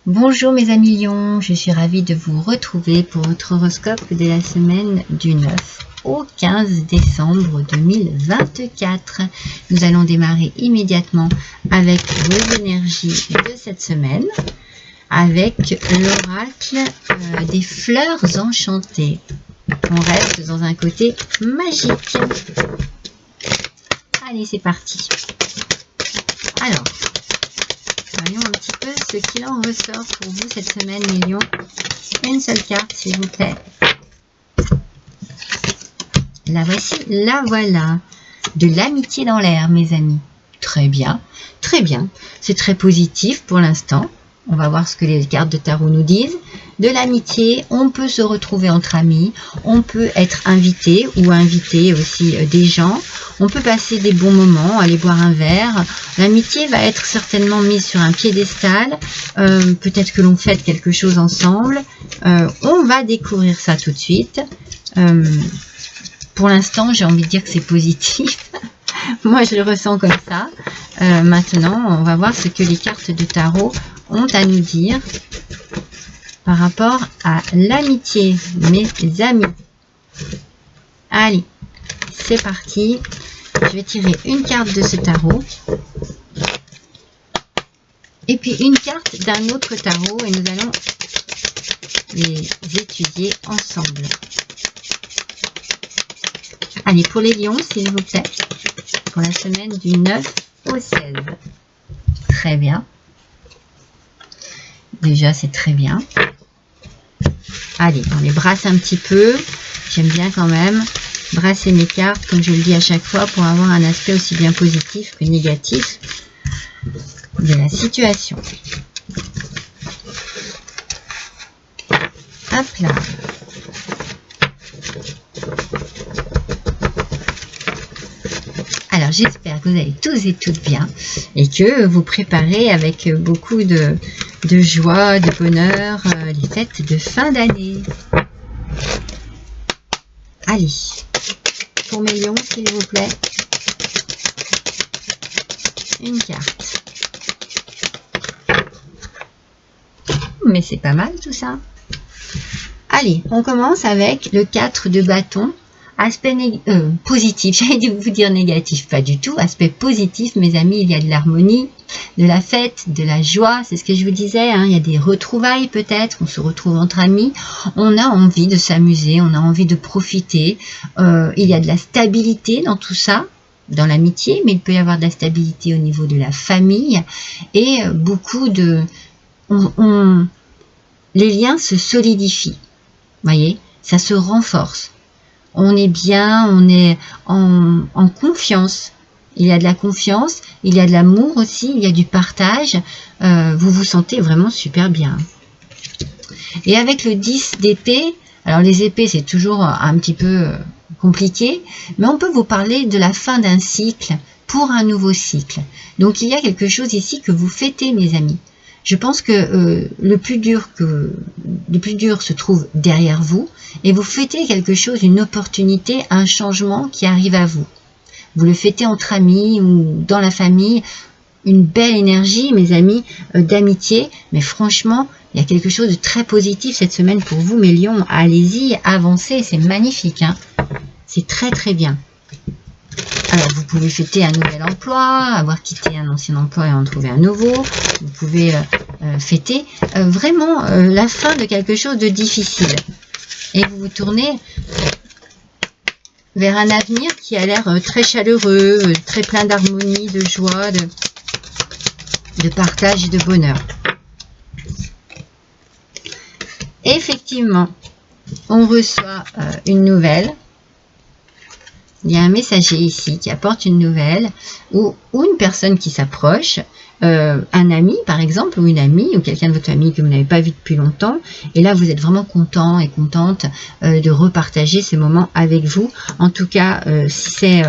Bonjour mes amis lions, je suis ravie de vous retrouver pour votre horoscope de la semaine du 9 au 15 décembre 2024. Nous allons démarrer immédiatement avec vos énergies de cette semaine, avec l'oracle des fleurs enchantées. On reste dans un côté magique. Allez, c'est parti. Alors, voyons un petit peu ce qu'il en ressort pour vous cette semaine, mes lions. Une seule carte, s'il vous plaît. La voici, la voilà. De l'amitié dans l'air, mes amis. Très bien, très bien. C'est très positif pour l'instant. On va voir ce que les cartes de tarot nous disent. De l'amitié, on peut se retrouver entre amis. On peut être invité ou inviter aussi des gens. On peut passer des bons moments, aller boire un verre. L'amitié va être certainement mise sur un piédestal. Peut-être que l'on fête quelque chose ensemble. On va découvrir ça tout de suite. Pour l'instant, j'ai envie de dire que c'est positif. Moi, je le ressens comme ça. Maintenant, on va voir ce que les cartes de tarot ont à nous dire par rapport à l'amitié, mes amis. Allez, c'est parti. Je vais tirer une carte de ce tarot et puis une carte d'un autre tarot et nous allons les étudier ensemble. Allez, pour les lions, s'il vous plaît, pour la semaine du 9 au 16. Très bien. Déjà, c'est très bien. Allez, on les brasse un petit peu. J'aime bien quand même brasser mes cartes, comme je le dis à chaque fois, pour avoir un aspect aussi bien positif que négatif de la situation. Hop là. Alors, j'espère que vous allez tous et toutes bien et que vous préparez avec beaucoup de joie, de bonheur, les fêtes de fin d'année. Allez, pour mes lions, s'il vous plaît, une carte. Mais c'est pas mal tout ça. Allez, on commence avec le 4 de bâton. Aspect positif, j'allais vous dire négatif, pas du tout. Aspect positif, mes amis, il y a de l'harmonie, de la fête, de la joie, c'est ce que je vous disais, hein. Il y a des retrouvailles peut-être, on se retrouve entre amis, on a envie de s'amuser, on a envie de profiter, il y a de la stabilité dans tout ça, dans l'amitié, mais il peut y avoir de la stabilité au niveau de la famille, et beaucoup de... les liens se solidifient, voyez, ça se renforce. On est bien, on est en confiance. Il y a de la confiance, il y a de l'amour aussi, il y a du partage. Vous vous sentez vraiment super bien. Et avec le 10 d'épée, alors les épées c'est toujours un petit peu compliqué, mais on peut vous parler de la fin d'un cycle pour un nouveau cycle. Donc il y a quelque chose ici que vous fêtez, mes amis. Je pense que le plus dur se trouve derrière vous et vous fêtez quelque chose, une opportunité, un changement qui arrive à vous. Vous le fêtez entre amis ou dans la famille, une belle énergie, mes amis, d'amitié. Mais franchement, il y a quelque chose de très positif cette semaine pour vous, mes lions. Allez-y, avancez, c'est magnifique, hein. C'est très très bien. Alors, vous pouvez fêter un nouvel emploi, avoir quitté un ancien emploi et en trouver un nouveau. Vous pouvez fêter vraiment la fin de quelque chose de difficile. Et vous vous tournez vers un avenir qui a l'air très chaleureux, très plein d'harmonie, de joie, de partage et de bonheur. Effectivement, on reçoit une nouvelle. Il y a un messager ici qui apporte une nouvelle ou une personne qui s'approche, un ami par exemple, ou une amie, ou quelqu'un de votre famille que vous n'avez pas vu depuis longtemps. Et là, vous êtes vraiment content et contente de repartager ces moments avec vous. En tout cas, si c'est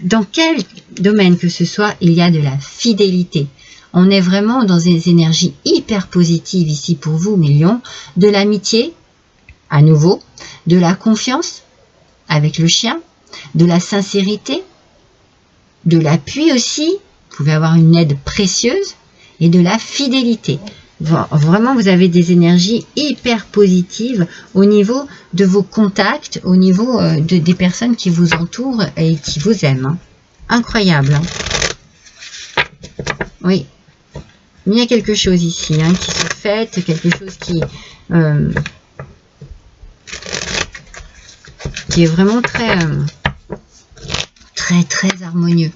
dans quel domaine que ce soit, il y a de la fidélité. On est vraiment dans des énergies hyper positives ici pour vous, mes lions. De l'amitié, à nouveau, de la confiance avec le chien, de la sincérité, de l'appui aussi, vous pouvez avoir une aide précieuse, et de la fidélité. Vraiment, vous avez des énergies hyper positives au niveau de vos contacts, au niveau des personnes qui vous entourent et qui vous aiment. Hein. Incroyable. Hein. Oui. Il y a quelque chose ici hein, qui se fait, quelque chose qui est vraiment très, très harmonieux.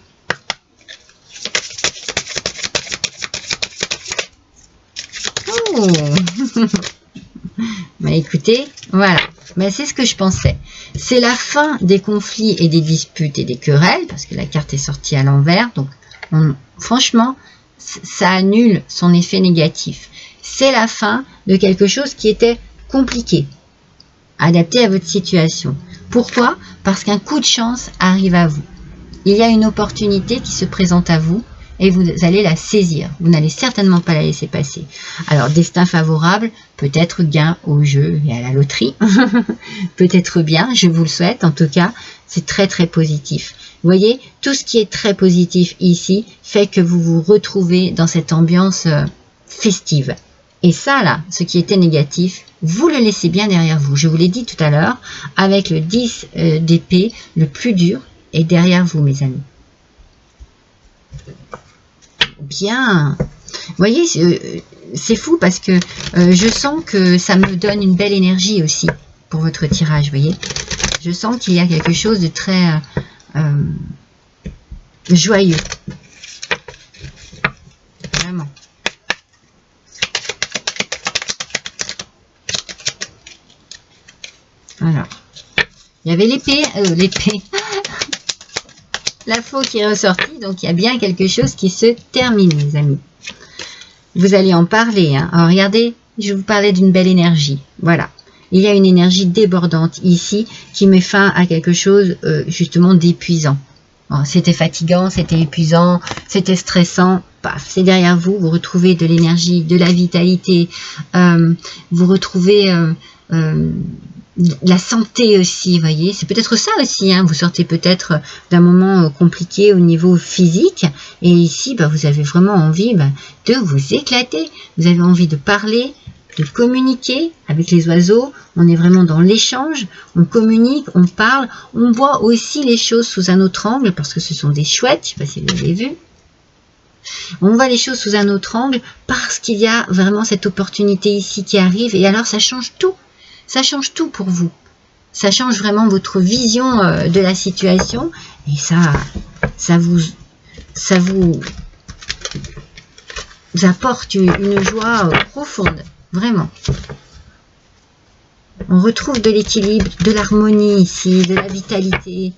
Oh bah écoutez, voilà. Mais c'est ce que je pensais. C'est la fin des conflits et des disputes et des querelles, parce que la carte est sortie à l'envers. Donc, franchement, ça annule son effet négatif. C'est la fin de quelque chose qui était compliqué, adapté à votre situation. Pourquoi? Parce qu'un coup de chance arrive à vous. Il y a une opportunité qui se présente à vous et vous allez la saisir. Vous n'allez certainement pas la laisser passer. Alors, destin favorable, peut-être gain au jeu et à la loterie. Peut-être bien, je vous le souhaite. En tout cas, c'est très très positif. Vous voyez, tout ce qui est très positif ici fait que vous vous retrouvez dans cette ambiance festive. Et ça, là, ce qui était négatif, vous le laissez bien derrière vous. Je vous l'ai dit tout à l'heure, avec le 10 d'épée, le plus dur est derrière vous, mes amis. Bien. Vous voyez, c'est fou parce que je sens que ça me donne une belle énergie aussi pour votre tirage, vous voyez. Je sens qu'il y a quelque chose de très joyeux. Vraiment. Alors, il y avait l'épée, la faux qui est ressortie, donc il y a bien quelque chose qui se termine, les amis. Vous allez en parler. Hein. Alors, regardez, je vous parlais d'une belle énergie. Voilà. Il y a une énergie débordante ici qui met fin à quelque chose justement d'épuisant. Bon, c'était fatigant, c'était épuisant, c'était stressant. Paf, c'est derrière vous. Vous retrouvez de l'énergie, de la vitalité. Vous retrouvez la santé aussi, voyez. C'est peut-être ça aussi. Hein. Vous sortez peut-être d'un moment compliqué au niveau physique. Et ici, bah, vous avez vraiment envie de vous éclater. Vous avez envie de parler, de communiquer avec les oiseaux. On est vraiment dans l'échange. On communique, on parle. On voit aussi les choses sous un autre angle parce que ce sont des chouettes. Je ne sais pas si vous l'avez vu. On voit les choses sous un autre angle parce qu'il y a vraiment cette opportunité ici qui arrive. Et alors, ça change tout. Ça change tout pour vous. Ça change vraiment votre vision de la situation. Et ça vous apporte une joie profonde. Vraiment. On retrouve de l'équilibre, de l'harmonie ici, de la vitalité.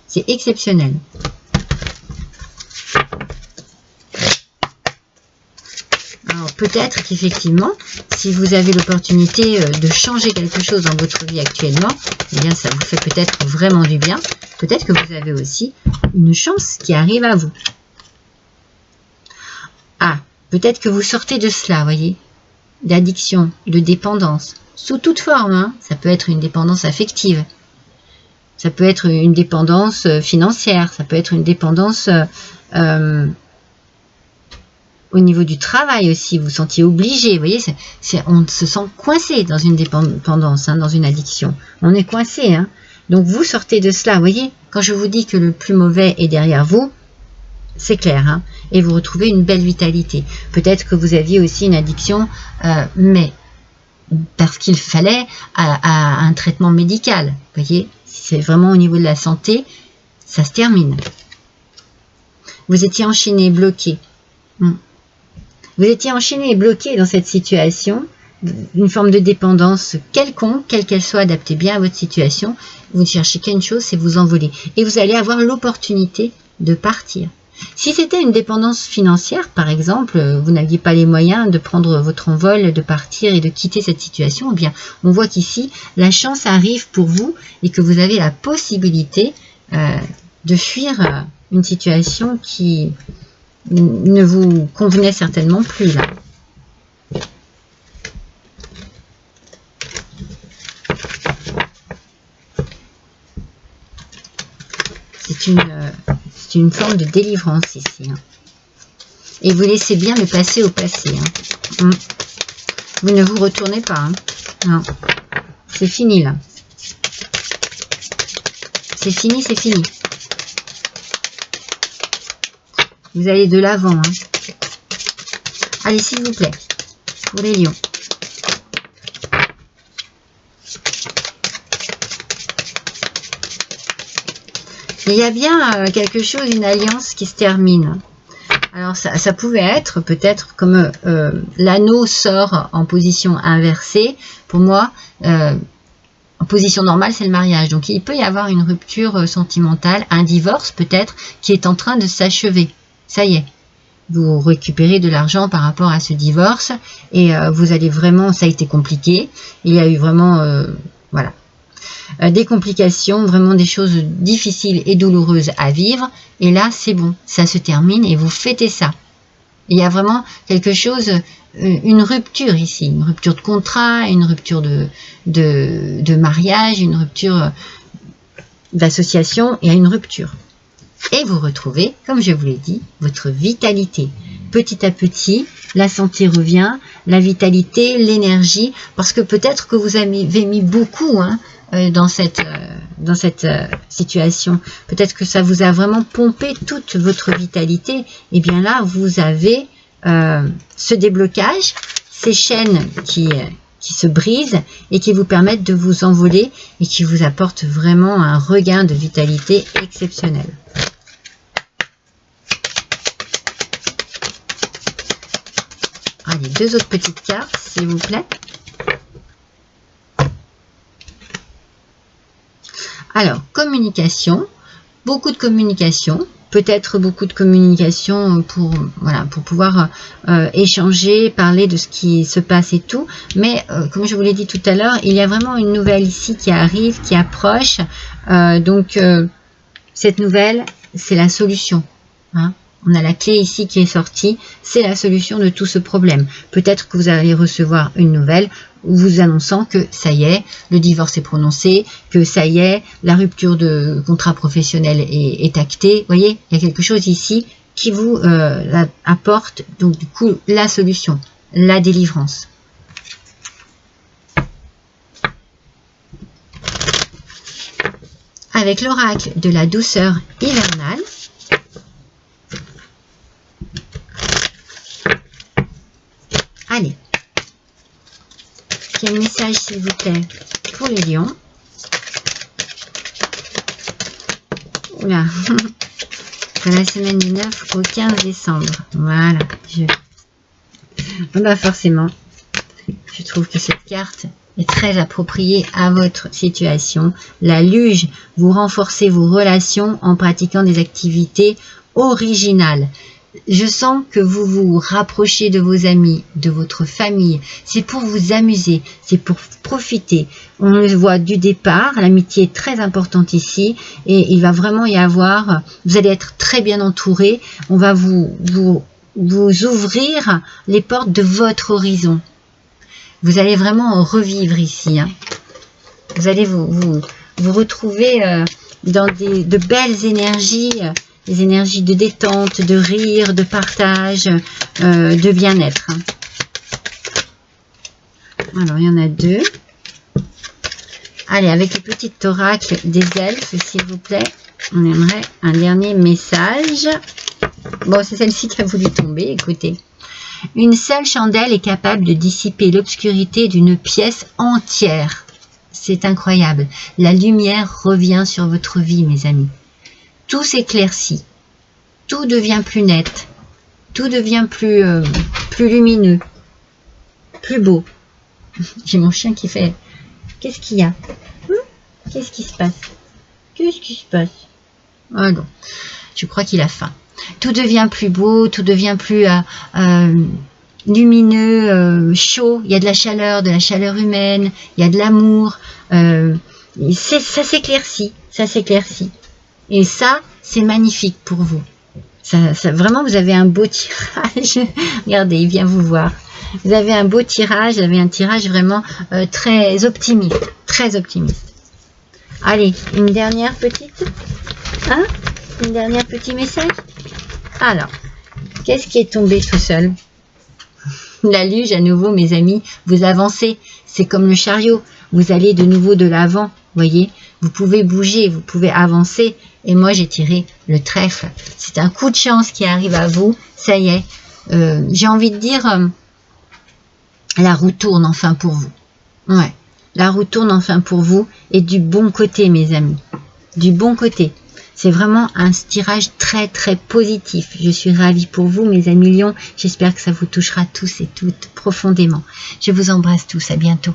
C'est exceptionnel. Alors peut-être qu'effectivement, si vous avez l'opportunité de changer quelque chose dans votre vie actuellement, eh bien ça vous fait peut-être vraiment du bien. Peut-être que vous avez aussi une chance qui arrive à vous. Ah, peut-être que vous sortez de cela, voyez, d'addiction, de dépendance, sous toute forme. Hein. Ça peut être une dépendance affective, ça peut être une dépendance financière, ça peut être une dépendance au niveau du travail aussi, vous vous sentiez obligé, vous voyez, on se sent coincé dans une dépendance, hein, dans une addiction. On est coincé, hein. Donc vous sortez de cela, vous voyez, quand je vous dis que le plus mauvais est derrière vous, c'est clair, hein, et vous retrouvez une belle vitalité. Peut-être que vous aviez aussi une addiction, mais parce qu'il fallait à un traitement médical, vous voyez, c'est vraiment au niveau de la santé, ça se termine. Vous étiez enchaîné, bloqué. Vous étiez enchaîné et bloqué dans cette situation, une forme de dépendance quelconque, quelle qu'elle soit, adaptée bien à votre situation. Vous ne cherchez qu'une chose, c'est vous envoler. Et vous allez avoir l'opportunité de partir. Si c'était une dépendance financière, par exemple, vous n'aviez pas les moyens de prendre votre envol, de partir et de quitter cette situation, eh bien, on voit qu'ici, la chance arrive pour vous et que vous avez la possibilité de fuir une situation qui ne vous convenait certainement plus là. C'est une forme de délivrance ici. Hein. Et vous laissez bien le passé au passé. Hein. Vous ne vous retournez pas. Hein. Non. C'est fini là. C'est fini, c'est fini. Vous allez de l'avant. Hein. Allez, s'il vous plaît. Pour les lions. Il y a bien quelque chose, une alliance qui se termine. Alors ça pouvait être peut-être comme l'anneau sort en position inversée. Pour moi, en position normale, c'est le mariage. Donc il peut y avoir une rupture sentimentale, un divorce peut-être, qui est en train de s'achever. Ça y est. Vous récupérez de l'argent par rapport à ce divorce et vous allez vraiment, ça a été compliqué. Il y a eu vraiment, voilà. Des complications, vraiment des choses difficiles et douloureuses à vivre. Et là, c'est bon, ça se termine et vous fêtez ça. Il y a vraiment quelque chose, une rupture ici, une rupture de contrat, une rupture de mariage, une rupture d'association. Il y a une rupture. Et vous retrouvez, comme je vous l'ai dit, votre vitalité. Petit à petit, la santé revient, la vitalité, l'énergie, parce que peut-être que vous avez mis beaucoup, hein, dans cette situation. Peut-être que ça vous a vraiment pompé toute votre vitalité. Et bien là, vous avez ce déblocage, ces chaînes qui se brisent et qui vous permettent de vous envoler et qui vous apportent vraiment un regain de vitalité exceptionnel. Allez, deux autres petites cartes, s'il vous plaît. Alors, communication, beaucoup de communication, peut-être beaucoup de communication pour, voilà, pour pouvoir échanger, parler de ce qui se passe et tout. Mais comme je vous l'ai dit tout à l'heure, il y a vraiment une nouvelle ici qui arrive, qui approche. Donc, cette nouvelle, c'est la solution. Hein. On a la clé ici qui est sortie, c'est la solution de tout ce problème. Peut-être que vous allez recevoir une nouvelle vous annonçant que ça y est, le divorce est prononcé, que ça y est, la rupture de contrat professionnel est actée. Vous voyez, il y a quelque chose ici qui vous apporte donc du coup la solution, la délivrance. Avec l'oracle de la douceur hivernale, allez, quel message s'il vous plaît pour les lions? Oula, dans la semaine du 9 au 15 décembre. Voilà, bah forcément, je trouve que cette carte est très appropriée à votre situation. La luge, vous renforcez vos relations en pratiquant des activités originales. Je sens que vous vous rapprochez de vos amis, de votre famille. C'est pour vous amuser, c'est pour profiter. On le voit du départ, l'amitié est très importante ici et il va vraiment y avoir, vous allez être très bien entouré. On va vous ouvrir les portes de votre horizon. Vous allez vraiment revivre ici. Hein. Vous allez vous retrouver dans de belles énergies. Des énergies de détente, de rire, de partage, de bien-être. Alors, il y en a deux. Allez, avec le petit oracle des elfes, s'il vous plaît, on aimerait un dernier message. Bon, c'est celle-ci qui a voulu tomber, écoutez. Une seule chandelle est capable de dissiper l'obscurité d'une pièce entière. C'est incroyable. La lumière revient sur votre vie, mes amis. Tout s'éclaircit, tout devient plus net, tout devient plus lumineux, plus beau. J'ai mon chien qui fait, qu'est-ce qu'il y a? Qu'est-ce qui se passe? Qu'est-ce qui se passe? Ah non, je crois qu'il a faim. Tout devient plus beau, tout devient plus lumineux, chaud, il y a de la chaleur humaine, il y a de l'amour, ça s'éclaircit, ça s'éclaircit. Et ça, c'est magnifique pour vous. Vraiment, vous avez un beau tirage. Regardez, il vient vous voir. Vous avez un beau tirage, vous avez un tirage vraiment très optimiste. Très optimiste. Allez, une dernière petite. Hein? Une dernière petit message. Alors, qu'est-ce qui est tombé tout seul? La luge, à nouveau, mes amis, vous avancez. C'est comme le chariot. Vous allez de nouveau de l'avant, voyez. Vous pouvez bouger, vous pouvez avancer. Et moi, j'ai tiré le trèfle. C'est un coup de chance qui arrive à vous. Ça y est. J'ai envie de dire, la roue tourne enfin pour vous. Ouais. La roue tourne enfin pour vous. Et du bon côté, mes amis. Du bon côté. C'est vraiment un tirage très très positif. Je suis ravie pour vous, mes amis lions. J'espère que ça vous touchera tous et toutes profondément. Je vous embrasse tous. À bientôt.